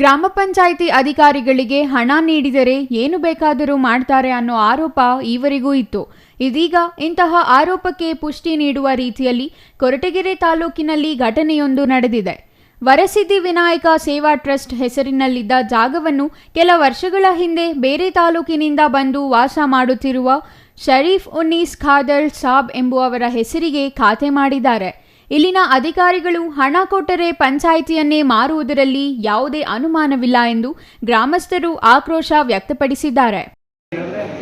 ಗ್ರಾಮ ಪಂಚಾಯಿತಿ ಅಧಿಕಾರಿಗಳಿಗೆ ಹಣ ನೀಡಿದರೆ ಏನು ಬೇಕಾದರೂ ಮಾಡ್ತಾರೆ ಅನ್ನೋ ಆರೋಪ ಈವರೆಗೂ ಇತ್ತು. ಇದೀಗ ಇಂತಹ ಆರೋಪಕ್ಕೆ ಪುಷ್ಟಿ ನೀಡುವ ರೀತಿಯಲ್ಲಿ ಕೊರಟಗೆರೆ ತಾಲೂಕಿನಲ್ಲಿ ಘಟನೆಯೊಂದು ನಡೆದಿದೆ. ವರಸಿದ್ಧಿ ವಿನಾಯಕ ಸೇವಾ ಟ್ರಸ್ಟ್ ಹೆಸರಿನಲ್ಲಿದ್ದ ಜಾಗವನ್ನು ಕೆಲ ವರ್ಷಗಳ ಹಿಂದೆ ಬೇರೆ ತಾಲೂಕಿನಿಂದ ಬಂದು ವಾಸ ಮಾಡುತ್ತಿರುವ ಶರೀಫ್ ಉನ್ನೀಸ್ ಖಾದರ್ ಸಾಬ್ ಎಂಬುವವರ ಹೆಸರಿಗೆ ಖಾತೆ ಮಾಡಿದ್ದಾರೆ. ಇಲ್ಲಿನ ಅಧಿಕಾರಿಗಳು ಹಣ ಕೊಟ್ಟರೆ ಪಂಚಾಯಿತಿಯನ್ನೇ ಮಾರುವುದರಲ್ಲಿ ಯಾವುದೇ ಅನುಮಾನವಿಲ್ಲ ಎಂದು ಗ್ರಾಮಸ್ಥರು ಆಕ್ರೋಶ ವ್ಯಕ್ತಪಡಿಸಿದ್ದಾರೆ.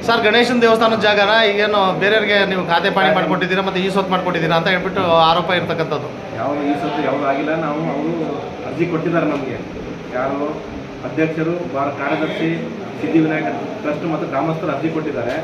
ಸರ್, ಗಣೇಶನ ದೇವಸ್ಥಾನದ ಜಾಗನ ಈಗೇನು ಬೇರೆಯವರಿಗೆ ನೀವು ಖಾತೆ ಪಾಣಿ ಮಾಡಿಕೊಟ್ಟಿದ್ದೀರಾ ಮತ್ತು ಈ ಸೊತ್ತು ಮಾಡಿಕೊಟ್ಟಿದ್ದೀರಾ ಅಂತ ಹೇಳ್ಬಿಟ್ಟು ಆರೋಪ ಇರ್ತಕ್ಕಂಥದ್ದು. ಯಾವುದು ಈ ಸೊತ್ತು ಯಾವುದು ಆಗಿಲ್ಲ. ಅವರು ಅರ್ಜಿ ಕೊಟ್ಟಿದ್ದಾರೆ. ನಮಗೆ ಯಾರು ಅಧ್ಯಕ್ಷರು, ಕಾರ್ಯದರ್ಶಿ, ಸಿದ್ಧಿವಿನಾಯಕ ಟ್ರಸ್ಟ್ ಮತ್ತು ಗ್ರಾಮಸ್ಥರು ಅರ್ಜಿ ಕೊಟ್ಟಿದ್ದಾರೆ.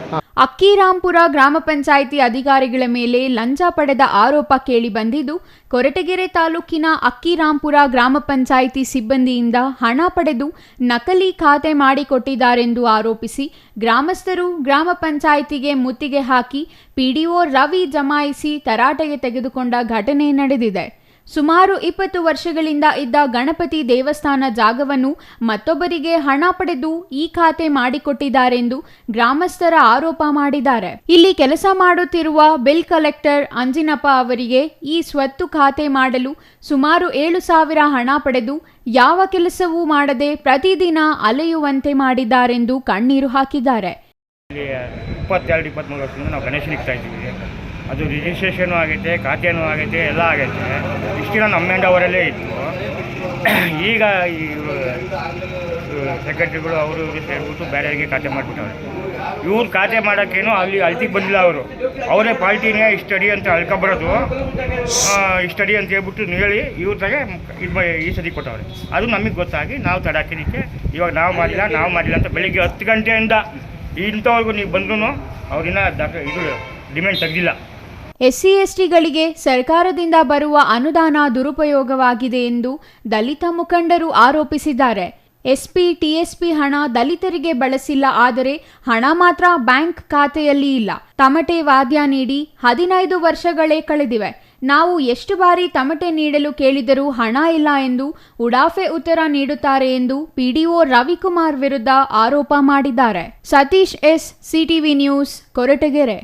ಅಕ್ಕಿರಾಂಪುರ ಗ್ರಾಮ ಪಂಚಾಯಿತಿ ಅಧಿಕಾರಿಗಳ ಮೇಲೆ ಲಂಚ ಪಡೆದ ಆರೋಪ ಕೇಳಿ ಬಂದಿದ್ದು, ಕೊರಟಗೆರೆ ತಾಲೂಕಿನ ಅಕ್ಕಿರಾಂಪುರ ಗ್ರಾಮ ಪಂಚಾಯಿತಿ ಸಿಬ್ಬಂದಿಯಿಂದ ಹಣ ಪಡೆದು ನಕಲಿ ಖಾತೆ ಮಾಡಿಕೊಟ್ಟಿದ್ದಾರೆಂದು ಆರೋಪಿಸಿ ಗ್ರಾಮಸ್ಥರು ಗ್ರಾಮ ಪಂಚಾಯಿತಿಗೆ ಮುತ್ತಿಗೆ ಹಾಕಿ ಪಿಡಿಒ ರವಿ ಜಮಾಯಿಸಿ ತರಾಟೆಗೆ ತೆಗೆದುಕೊಂಡ ಘಟನೆ ನಡೆದಿದೆ. ಸುಮಾರು 20 ವರ್ಷಗಳಿಂದ ಇದ್ದ ಗಣಪತಿ ದೇವಸ್ಥಾನ ಜಾಗವನ್ನು ಮತ್ತೊಬ್ಬರಿಗೆ ಹಣ ಪಡೆದು ಈ ಖಾತೆ ಮಾಡಿಕೊಟ್ಟಿದ್ದಾರೆಂದು ಗ್ರಾಮಸ್ಥರ ಆರೋಪ ಮಾಡಿದ್ದಾರೆ. ಇಲ್ಲಿ ಕೆಲಸ ಮಾಡುತ್ತಿರುವ ಬಿಲ್ ಕಲೆಕ್ಟರ್ ಅಂಜಿನಪ್ಪ ಅವರಿಗೆ ಈ ಸ್ವತ್ತು ಖಾತೆ ಮಾಡಲು ಸುಮಾರು 7,000 ಹಣ ಪಡೆದು ಯಾವ ಕೆಲಸವೂ ಮಾಡದೆ ಪ್ರತಿದಿನ ಅಲೆಯುವಂತೆ ಮಾಡಿದ್ದಾರೆಂದು ಕಣ್ಣೀರು ಹಾಕಿದ್ದಾರೆ. 22-23 ವರ್ಷದಿಂದ ನಾವು ಗಣೇಶನ ಇಡ್ತಾ ಇದ್ದೀವಿ. ಅದು ರಿಜಿಸ್ಟ್ರೇಷನು ಆಗೈತೆ, ಖಾತೆನೂ ಆಗೈತೆ, ಎಲ್ಲ ಆಗೈತೆ. ಇಷ್ಟಿನ ನಮ್ಮ ಹ್ಯಾಂಡ್ ಅವರಲ್ಲೇ ಇತ್ತು. ಈಗ ಈ ಸೆಕ್ರೆಟ್ರಿಗಳು ಅವರು ಸೇರಿಬಿಟ್ಟು ಬೇರೆಯವರಿಗೆ ಖಾತೆ ಮಾಡಿಬಿಟ್ಟವ್ರೆ. ಇವ್ರು ಖಾತೆ ಮಾಡೋಕ್ಕೇನು ಅಲ್ಲಿ ಅಳ್ತಿಗೆ ಬಂದಿಲ್ಲ. ಅವರೇ ಪಾರ್ಟಿನೇ ಇಷ್ಟಡಿ ಅಂತ ಅಳ್ಕೊಬರೋದು, ಇಷ್ಟಡಿ ಅಂತ ಹೇಳ್ಬಿಟ್ಟು ಹೇಳಿ ಇವ್ರ ತಾಗೆ ಈ ಸತಿ ಕೊಟ್ಟವ್ರೆ. ಅದು ನಮಗೆ ಗೊತ್ತಾಗಿ ನಾವು ತಡಾಕಿದ್ದಕ್ಕೆ ಇವಾಗ ನಾವು ಮಾಡಿಲ್ಲ ಅಂತ ಬೆಳಿಗ್ಗೆ 10 ಗಂಟೆಯಿಂದ ಇಂಥವ್ರಿಗೂ ನೀವು ಬಂದ್ರೂ ಅವ್ರಿನ್ನ ಇದು ಡಿಮ್ಯಾಂಡ್ ತೆಗೆದಿಲ್ಲ. SC STಗಳಿಗೆ ಸರ್ಕಾರದಿಂದ ಬರುವ ಅನುದಾನ ದುರುಪಯೋಗವಾಗಿದೆ ಎಂದು ದಲಿತ ಮುಖಂಡರು ಆರೋಪಿಸಿದ್ದಾರೆ. SP TSP ಹಣ ದಲಿತರಿಗೆ ಬಳಸಿಲ್ಲ, ಆದರೆ ಹಣ ಮಾತ್ರ ಬ್ಯಾಂಕ್ ಖಾತೆಯಲ್ಲಿ ಇಲ್ಲ. ತಮಟೆ ವಾದ್ಯ ನೀಡಿ 15 ವರ್ಷಗಳೇ ಕಳೆದಿವೆ. ನಾವು ಎಷ್ಟು ಬಾರಿ ತಮಟೆ ನೀಡಲು ಕೇಳಿದರೂ ಹಣ ಇಲ್ಲ ಎಂದು ಉಡಾಫೆ ಉತ್ತರ ನೀಡುತ್ತಾರೆ ಎಂದು PDO ರವಿಕುಮಾರ್ ವಿರುದ್ಧ ಆರೋಪ ಮಾಡಿದ್ದಾರೆ. Satish S, CTV news, Koratagere.